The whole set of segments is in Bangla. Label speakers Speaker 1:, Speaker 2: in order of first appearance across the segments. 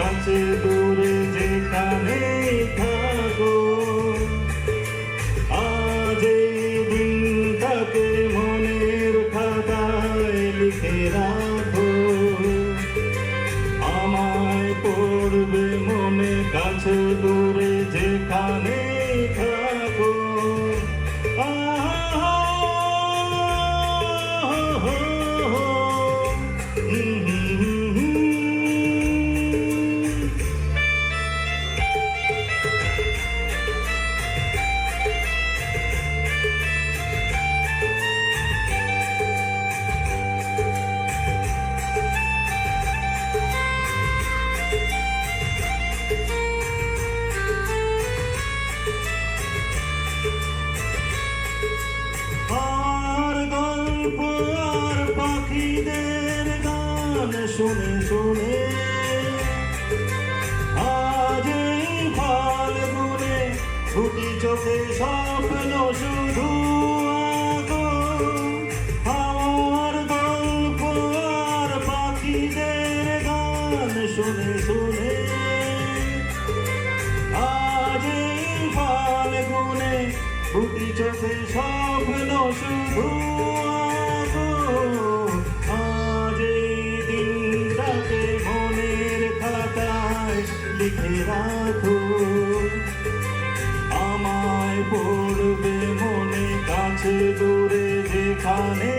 Speaker 1: কাছে দূরে যেখানে থাকো, আজ এই দিনটাকে মনের খাতায় লিখে রাখো। আমায় পড়বে মনে কাছে দূরে যেখানে থাকো। পাখিদের গান শুনে শুনে আজ এই ফাল্গুনে দুটি চোখে স্বপ্ন শুধু আঁকো। আমার গল্প আর পাখিদের গান শুনে শুনে আজ এই ফাল্গুনে দুটি চোখে স্বপ্ন শুধু আঁকো। আজ এই দিনটাকে মনের খাতায় লিখে রাখো। আমায় পড়বে মনে কাছে দূরে যেখানে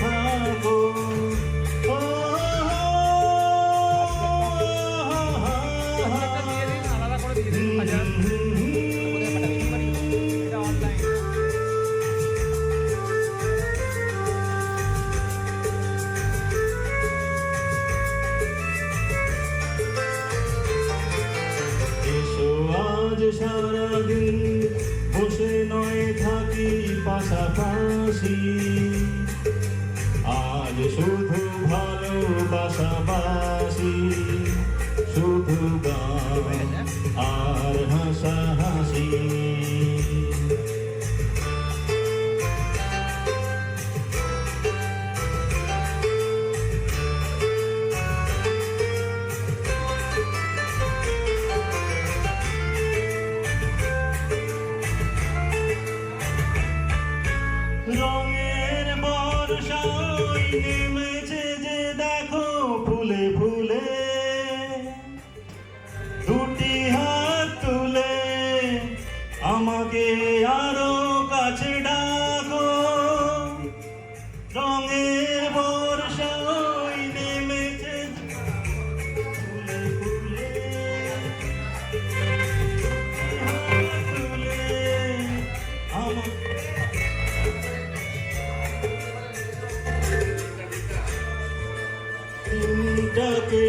Speaker 1: থাকো। আজ সারাদিন বসে নয় থাকি পাশাপাশি, আজ শুধু ভালোবাসাবাসি, শুধু গান আর হাসাহাসি। রঙের বর্ষা নেমেছে যে দেখো ফুলে ফুলে, দুটি হাত তুলে আমাকে আরো কাছে ডাকো। রঙের বর্ষা নেমেছে ফুলে ফুলে, হাত তুলে আমাকে দিনটাকে